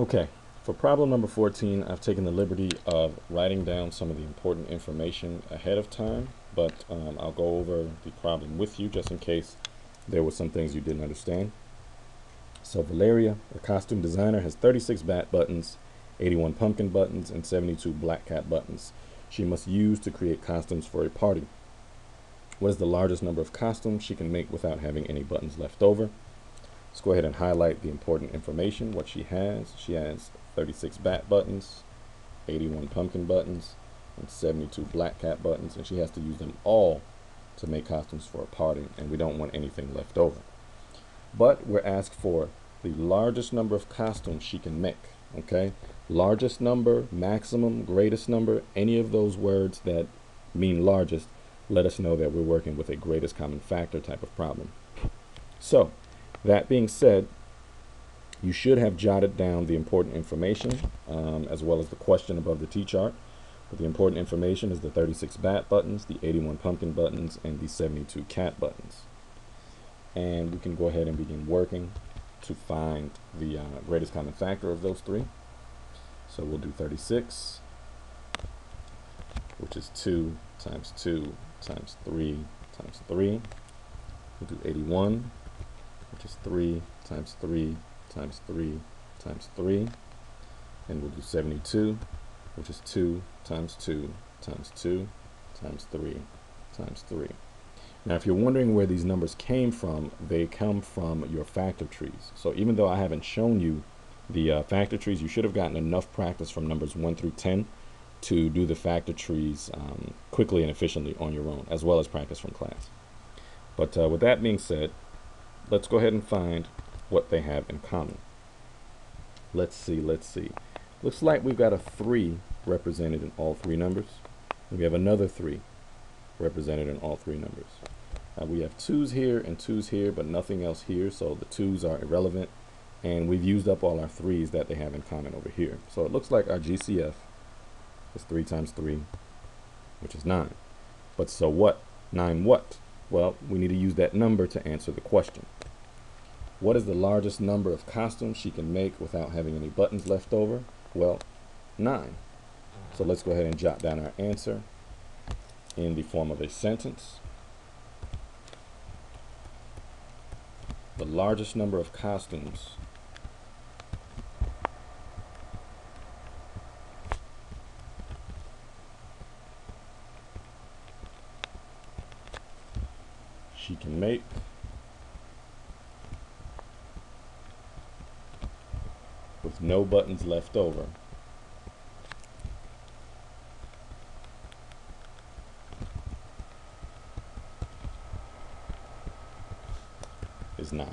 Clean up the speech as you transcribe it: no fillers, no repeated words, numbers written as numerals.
Okay, for problem number 14, I've taken the liberty of writing down some of the important information ahead of time, but I'll go over the problem with you just in case there were some things you didn't understand. So Valeria, the costume designer, has 36 bat buttons, 81 pumpkin buttons, and 72 black cat buttons she must use to create costumes for a party. What is the largest number of costumes she can make without having any buttons left over? Let's go ahead and highlight the important information, what she has. She has 36 bat buttons, 81 pumpkin buttons, and 72 black cat buttons, and she has to use them all to make costumes for a party, and we don't want anything left over. But we're asked for the largest number of costumes she can make, okay? Largest number, maximum, greatest number, any of those words that mean largest, let us know that we're working with a greatest common factor type of problem. So, that being said, you should have jotted down the important information as well as the question above the T-chart. But the important information is the 36 bat buttons, the 81 pumpkin buttons, and the 72 cat buttons. And we can go ahead and begin working to find the greatest common factor of those three. So we'll do 36, which is 2 times 2 times 3 times 3. We'll do 81, which is 3 times 3 times 3 times 3. And we'll do 72, which is 2 times 2 times 2 times 3 times 3. Now, if you're wondering where these numbers came from, they come from your factor trees. So even though I haven't shown you the factor trees, you should have gotten enough practice from numbers 1 through 10 to do the factor trees quickly and efficiently on your own, as well as practice from class. But with that being said, let's go ahead and find what they have in common. Let's see. Looks like we've got a 3 represented in all three numbers. And we have another 3 represented in all three numbers. We have 2's here and 2's here, but nothing else here, so the 2's are irrelevant. And we've used up all our 3's that they have in common over here. So it looks like our GCF is 3 times 3, which is 9. But so what? 9 what? Well, we need to use that number to answer the question. What is the largest number of costumes she can make without having any buttons left over? Well, 9. So let's go ahead and jot down our answer in the form of a sentence. The largest number of costumes she can make with no buttons left over is 9.